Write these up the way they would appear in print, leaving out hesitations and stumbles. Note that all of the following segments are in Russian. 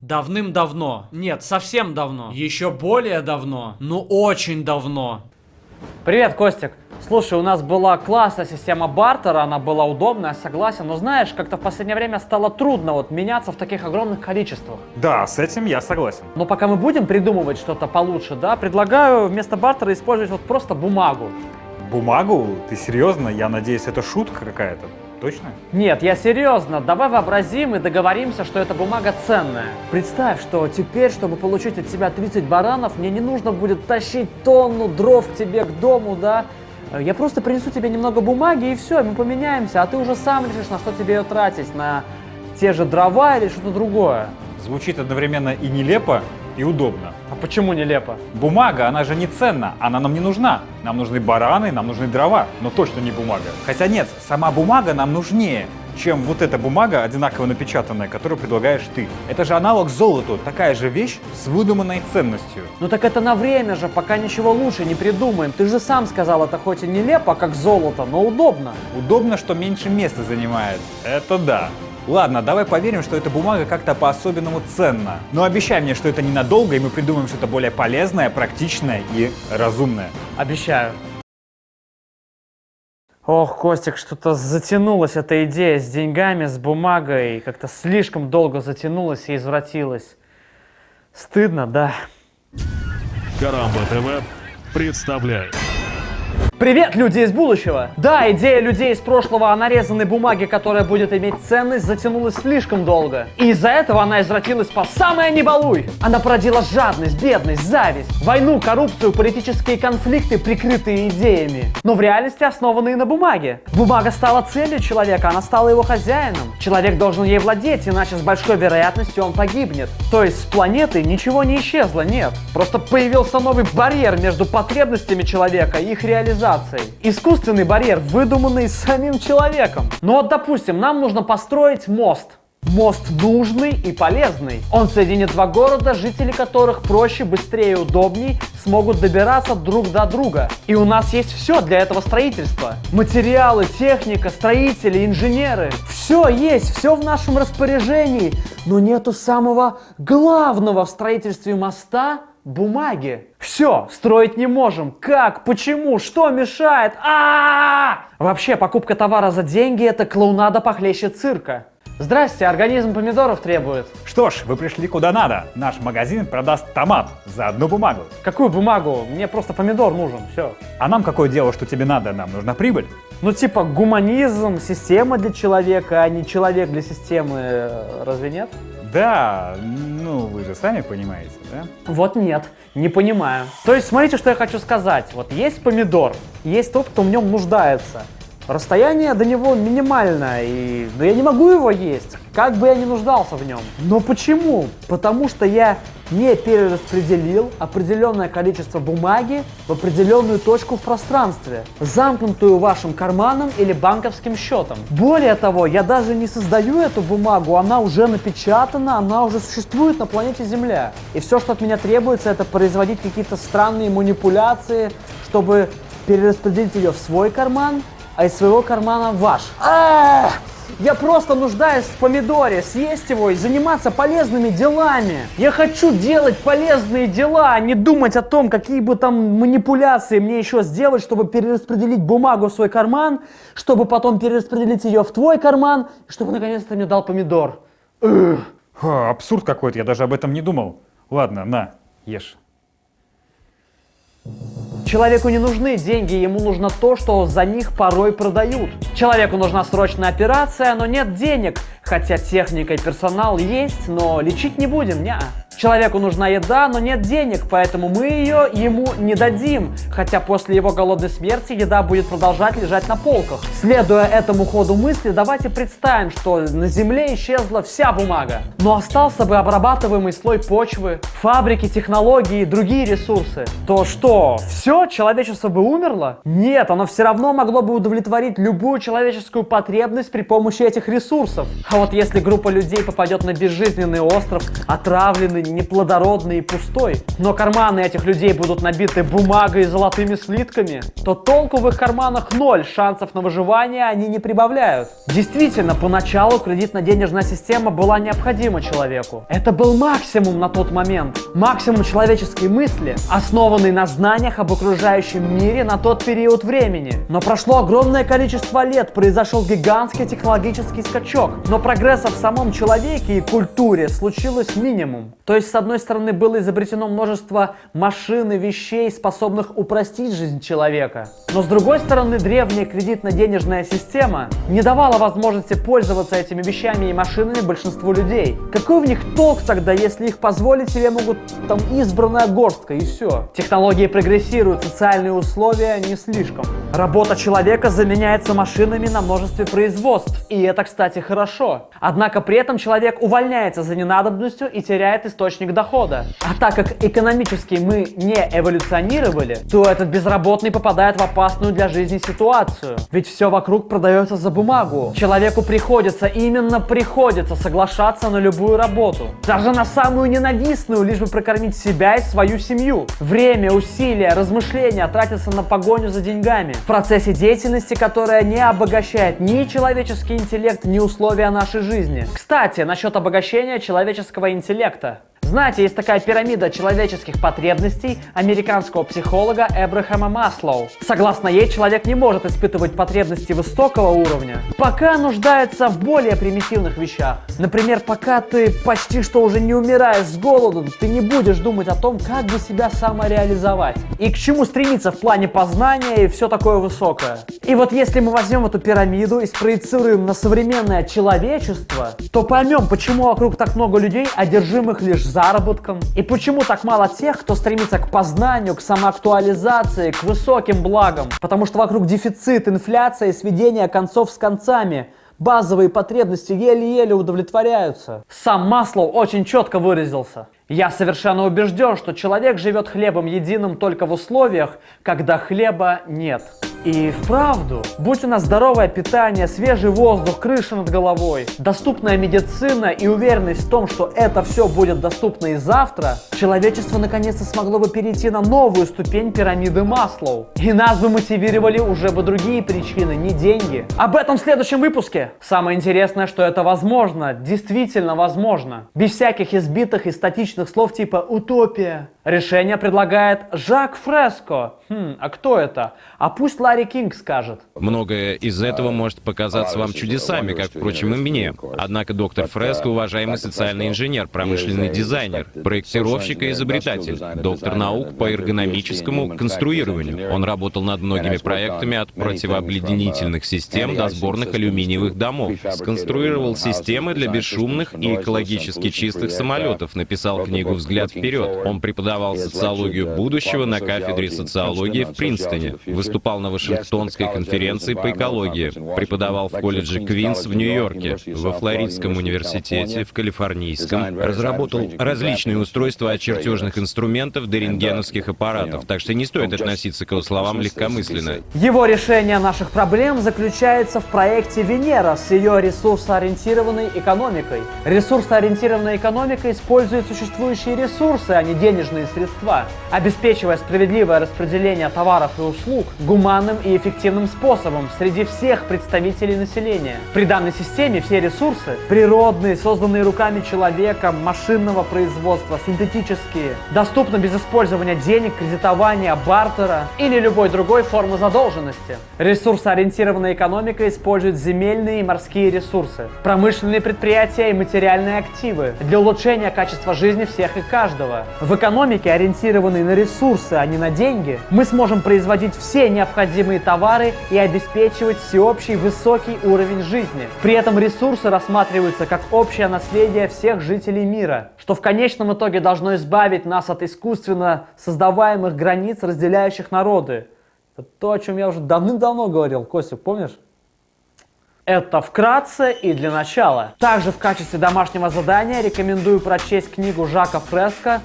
Давным-давно. Нет, совсем давно. Еще более давно. Ну, очень давно. Привет, Костик. Слушай, у нас была классная система бартера, она была удобная, согласен, но знаешь, как-то в последнее время стало трудно меняться в таких огромных количествах. Да, с этим я согласен. Но пока мы будем придумывать что-то получше, да, предлагаю вместо бартера использовать просто бумагу. Бумагу? Ты серьезно? Я надеюсь, это шутка какая-то. Точно? Нет, я серьезно. Давай вообразим и договоримся, что эта бумага ценная. Представь, что теперь, чтобы получить от тебя 30 баранов, мне не нужно будет тащить тонну дров к тебе к дому, да? Я просто принесу тебе немного бумаги и все, мы поменяемся, а ты уже сам решишь, на что тебе ее тратить, на те же дрова или что-то другое. Звучит одновременно и нелепо, и удобно. А почему нелепо? Бумага, она же не ценна, она нам не нужна. Нам нужны бараны, нам нужны дрова, но точно не бумага. Хотя нет, сама бумага нам нужнее, чем вот эта бумага, одинаково напечатанная, которую предлагаешь ты. Это же аналог золоту, такая же вещь с выдуманной ценностью. Ну так это на время же, пока ничего лучше не придумаем. Ты же сам сказал, это хоть и нелепо, как золото, но удобно. Удобно, что меньше места занимает. Это да. Ладно, давай поверим, что эта бумага как-то по-особенному ценна. Но обещай мне, что это ненадолго, и мы придумаем что-то более полезное, практичное и разумное. Обещаю. Ох, Костик, что-то затянулась эта идея с деньгами, с бумагой. Как-то слишком долго затянулась и извратилась. Стыдно, да. Карамба ТВ представляет. Привет, люди из будущего! Да, идея людей из прошлого о нарезанной бумаге, которая будет иметь ценность, затянулась слишком долго. И из-за этого она извратилась по самое не балуй! Она породила жадность, бедность, зависть, войну, коррупцию, политические конфликты, прикрытые идеями, но в реальности основанные на бумаге. Бумага стала целью человека, она стала его хозяином. Человек должен ей владеть, иначе с большой вероятностью он погибнет. То есть с планеты ничего не исчезло, нет. Просто появился новый барьер между потребностями человека и их реализацией. Искусственный барьер, выдуманный самим человеком. Ну вот, допустим, нам нужно построить мост. Мост нужный и полезный. Он соединит два города, жители которых проще, быстрее и удобней смогут добираться друг до друга. И у нас есть все для этого строительства. Материалы, техника, строители, инженеры. Все есть, все в нашем распоряжении. Но нету самого главного в строительстве моста — бумаги. Все, строить не можем. Как? Почему? Что мешает? Вообще, покупка товара за деньги — это клоунада похлеще цирка. Здрасте, организм помидоров требует. Что ж, вы пришли куда надо. Наш магазин продаст томат за одну бумагу. Какую бумагу? Мне просто помидор нужен, все. А нам какое дело, что тебе надо? Нам нужна прибыль. Ну типа гуманизм, система для человека, а не человек для системы, разве нет? Да, ну вы же сами понимаете, да? Вот нет, не понимаю. То есть смотрите, что я хочу сказать. Вот есть помидор, есть тот, кто в нем нуждается. Расстояние до него минимальное, но я не могу его есть, как бы я ни нуждался в нем. Но почему? Потому что я не перераспределил определенное количество бумаги в определенную точку в пространстве, замкнутую вашим карманом или банковским счетом. Более того, я даже не создаю эту бумагу, она уже напечатана, она уже существует на планете Земля. И все, что от меня требуется, это производить какие-то странные манипуляции, чтобы перераспределить ее в свой карман, а из своего кармана в ваш. Я просто нуждаюсь в помидоре, съесть его и заниматься полезными делами. Я хочу делать полезные дела, а не думать о том, какие бы там манипуляции мне еще сделать, чтобы перераспределить бумагу в свой карман, чтобы потом перераспределить ее в твой карман, и чтобы наконец-то мне дал помидор. Абсурд какой-то, я даже об этом не думал. Ладно, на, ешь. Человеку не нужны деньги, ему нужно то, что за них порой продают. Человеку нужна срочная операция, но нет денег. Хотя техника и персонал есть, но лечить не будем, неа. Человеку нужна еда, но нет денег, поэтому мы ее ему не дадим. Хотя после его голодной смерти еда будет продолжать лежать на полках. Следуя этому ходу мысли, давайте представим, что на Земле исчезла вся бумага. Но остался бы обрабатываемый слой почвы, фабрики, технологии и другие ресурсы. То что, все? Человечество бы умерло? Нет, оно все равно могло бы удовлетворить любую человеческую потребность при помощи этих ресурсов. А вот если группа людей попадет на безжизненный остров, отравленный, неплодородный и пустой, но карманы этих людей будут набиты бумагой и золотыми слитками, то толку в их карманах ноль, шансов на выживание они не прибавляют. Действительно, поначалу кредитно-денежная система была необходима человеку. Это был максимум на тот момент, максимум человеческой мысли, основанный на знаниях об окружающем мире на тот период времени. Но прошло огромное количество лет, произошел гигантский технологический скачок, но прогресса в самом человеке и культуре случилось минимум. То есть, с одной стороны, было изобретено множество машин и вещей, способных упростить жизнь человека. Но с другой стороны, древняя кредитно-денежная система не давала возможности пользоваться этими вещами и машинами большинству людей. Какой в них толк тогда, если их позволить себе могут там избранная горстка и все? Технологии прогрессируют, социальные условия не слишком. Работа человека заменяется машинами на множестве производств, и это, кстати, хорошо. Однако при этом человек увольняется за ненадобностью и теряет источник дохода. А так как экономически мы не эволюционировали, то этот безработный попадает в опасную для жизни ситуацию. Ведь все вокруг продается за бумагу. Человеку именно приходится соглашаться на любую работу. Даже на самую ненавистную, лишь бы прокормить себя и свою семью. Время, усилия, размышления тратятся на погоню за деньгами. В процессе деятельности, которая не обогащает ни человеческий интеллект, ни условия нашей жизни. Кстати, насчет обогащения человеческого интеллекта. Знаете, есть такая пирамида человеческих потребностей американского психолога Эбрахама Маслоу. Согласно ей, человек не может испытывать потребности высокого уровня, пока нуждается в более примитивных вещах. Например, пока ты почти что уже не умираешь с голоду, ты не будешь думать о том, как бы себя самореализовать и к чему стремиться в плане познания и все такое высокое. И вот если мы возьмем эту пирамиду и спроецируем на современное человечество, то поймем, почему вокруг так много людей, одержимых лишь заработком, и почему так мало тех, кто стремится к познанию, к самоактуализации, к высоким благам. Потому что вокруг дефицит, инфляция и сведение концов с концами. Базовые потребности еле-еле удовлетворяются. Сам Маслоу очень четко выразился. Я совершенно убежден, что человек живет хлебом единым только в условиях, когда хлеба нет. И вправду, будь у нас здоровое питание, свежий воздух, крыша над головой, доступная медицина и уверенность в том, что это все будет доступно и завтра, человечество наконец-то смогло бы перейти на новую ступень пирамиды Маслоу. И нас бы мотивировали уже бы другие причины, не деньги. Об этом в следующем выпуске. Самое интересное, что это возможно, действительно возможно. Без всяких избитых и статичных слов типа «утопия». Решение предлагает Жак Фреско. А кто это? А пусть Ларри Кинг скажет. Многое из этого может показаться вам чудесами, как, впрочем, и мне. Однако доктор Фреско — уважаемый социальный инженер, промышленный дизайнер, проектировщик и изобретатель, доктор наук по эргономическому конструированию. Он работал над многими проектами от противообледенительных систем до сборных алюминиевых домов. Сконструировал системы для бесшумных и экологически чистых самолетов, написал книгу «Взгляд вперед». Он преподавал социологию будущего на кафедре социологии в Принстоне, выступал на Вашингтонской конференции по экологии, преподавал в колледже Квинс в Нью-Йорке, во Флоридском университете, в Калифорнийском, разработал различные устройства от чертежных инструментов до рентгеновских аппаратов, так что не стоит относиться к его словам легкомысленно. Его решение наших проблем заключается в проекте Венера с ее ресурсоориентированной экономикой. Ресурсоориентированная экономика использует существующие ресурсы, а не денежные средства, обеспечивая справедливое распределение товаров и услуг гуманным и эффективным способом среди всех представителей населения. При данной системе все ресурсы, природные, созданные руками человека, машинного производства, синтетические, доступны без использования денег, кредитования, бартера или любой другой формы задолженности. Ресурсоориентированная экономика использует земельные и морские ресурсы, промышленные предприятия и материальные активы для улучшения качества жизни всех и каждого. В экономике, ориентированной на ресурсы, а не на деньги, мы сможем производить все необходимые товары и обеспечивать всеобщий высокий уровень жизни. При этом ресурсы рассматриваются как общее наследие всех жителей мира, что в конечном итоге должно избавить нас от искусственно создаваемых границ, разделяющих народы. Это то, о чем я уже давным-давно говорил, Костик, помнишь? Это вкратце и для начала. Также в качестве домашнего задания рекомендую прочесть книгу Жака Фреско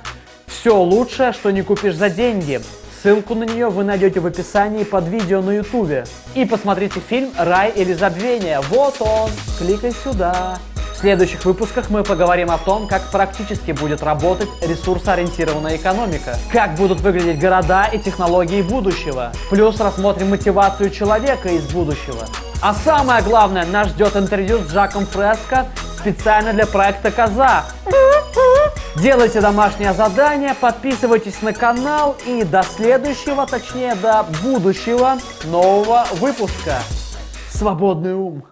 «Все лучшее, что не купишь за деньги». Ссылку на нее вы найдете в описании под видео на ютубе. И посмотрите фильм «Рай или забвение». Вот он. Кликай сюда. следующих выпусках мы поговорим о том, как практически будет работать ресурсоориентированная экономика, как будут выглядеть города и технологии будущего. Плюс рассмотрим мотивацию человека из будущего. А самое главное, нас ждет интервью с Жаком Фреско специально для проекта «Коза». Делайте домашнее задание, подписывайтесь на канал и до следующего, точнее до будущего нового выпуска. Свободный ум.